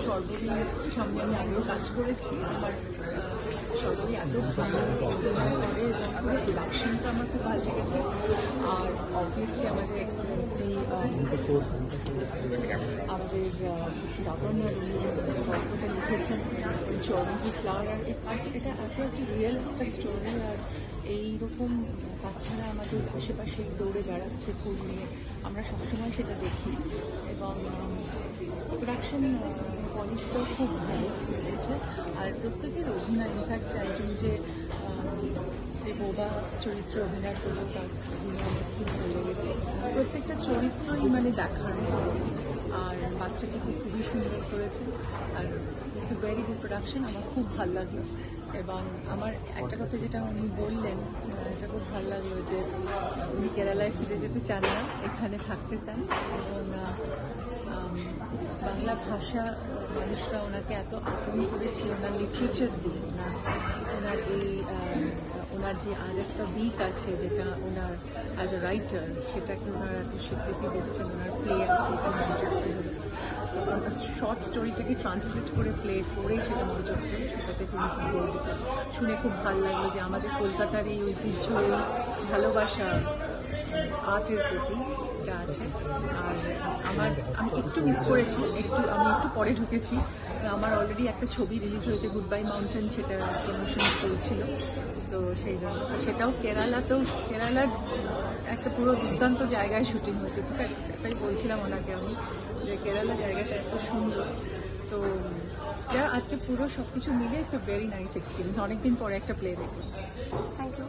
সর্বরীর সামনে আমি আগেও কাজ করেছি। আমার সর্বরী এত ভালো করে এবং পুরো প্রোডাকশনটা আমার খুব ভালো লেগেছে। আর অবভিয়াসলি আমাদের এক্সেলেন্সি আমাদের গভর্নর গল্পটা লিখেছেন চরণজি ফ্লাওয়ার। আর এটা এত একটা রিয়েল একটা স্টোরি। আর এইরকম বাচ্চারা আমাদের আশেপাশে দৌড়ে বেড়াচ্ছে ফুল নিয়ে, আমরা সবসময় সেটা দেখি। এবং প্রোডাকশন পলিশটাও খুব ভালো লেগেছে। আর প্রত্যেকের অভিনয়, ইনফ্যাক্ট একজন যে বোবা চরিত্রে অভিনয় করলো তার অভিনয় আমার খুব ভালো লেগেছে। প্রত্যেকটা চরিত্রই মানে দেখার মতো। আর বাচ্চাটিকে খুবই সুন্দর করেছে। আর it's a very good production, আমার খুব ভালো লাগলো। এবং আমার একটা কথা যেটা উনি বললেন, এটা খুব ভালো লাগলো যে উনি কেরালায় ফিরে যেতে চান না, এখানে থাকতে চান। এবং বাংলা ভাষা মানুষরা ওনাকে এত আপন করেছে ওনার লিটারেচার দিয়ে। ওনার ওনার যে আর একটা দিক আছে যেটা ওনার অ্যাজ এ রাইটার, সেটাকে ওনারা এত স্বীকৃতি দিচ্ছেন। ওনার প্লে আছে শর্ট স্টোরিটাকে ট্রান্সলেট করে প্লে করে সেটা মঞ্চস্থ করে, সেটাতে তিনি খুব গর্বিত। শুনে খুব ভালো লাগলো যে আমাদের কলকাতার এই ঐতিহ্য, এই ভালোবাসা আর্টের প্রতি এটা আছে। আর আমি একটু মিস করেছি, আমি একটু পরে ঢুকেছি। আমার অলরেডি একটা ছবি রিলিজ হয়েছে গুড বাই মাউন্টেন, সেটা প্রমোশন চলছিল। তো সেই জন্য সেটাও কেরালার একটা পুরো দুর্দান্ত জায়গায় শুটিং হয়েছে। তাই বলছিলাম ওনাকে আমি যে কেরালা জায়গাটা এত সুন্দর। তো আজকে পুরো সবকিছু মিলে it's a very nice experience. অনেকদিন পরে একটা প্লে দেখলাম। Thank you.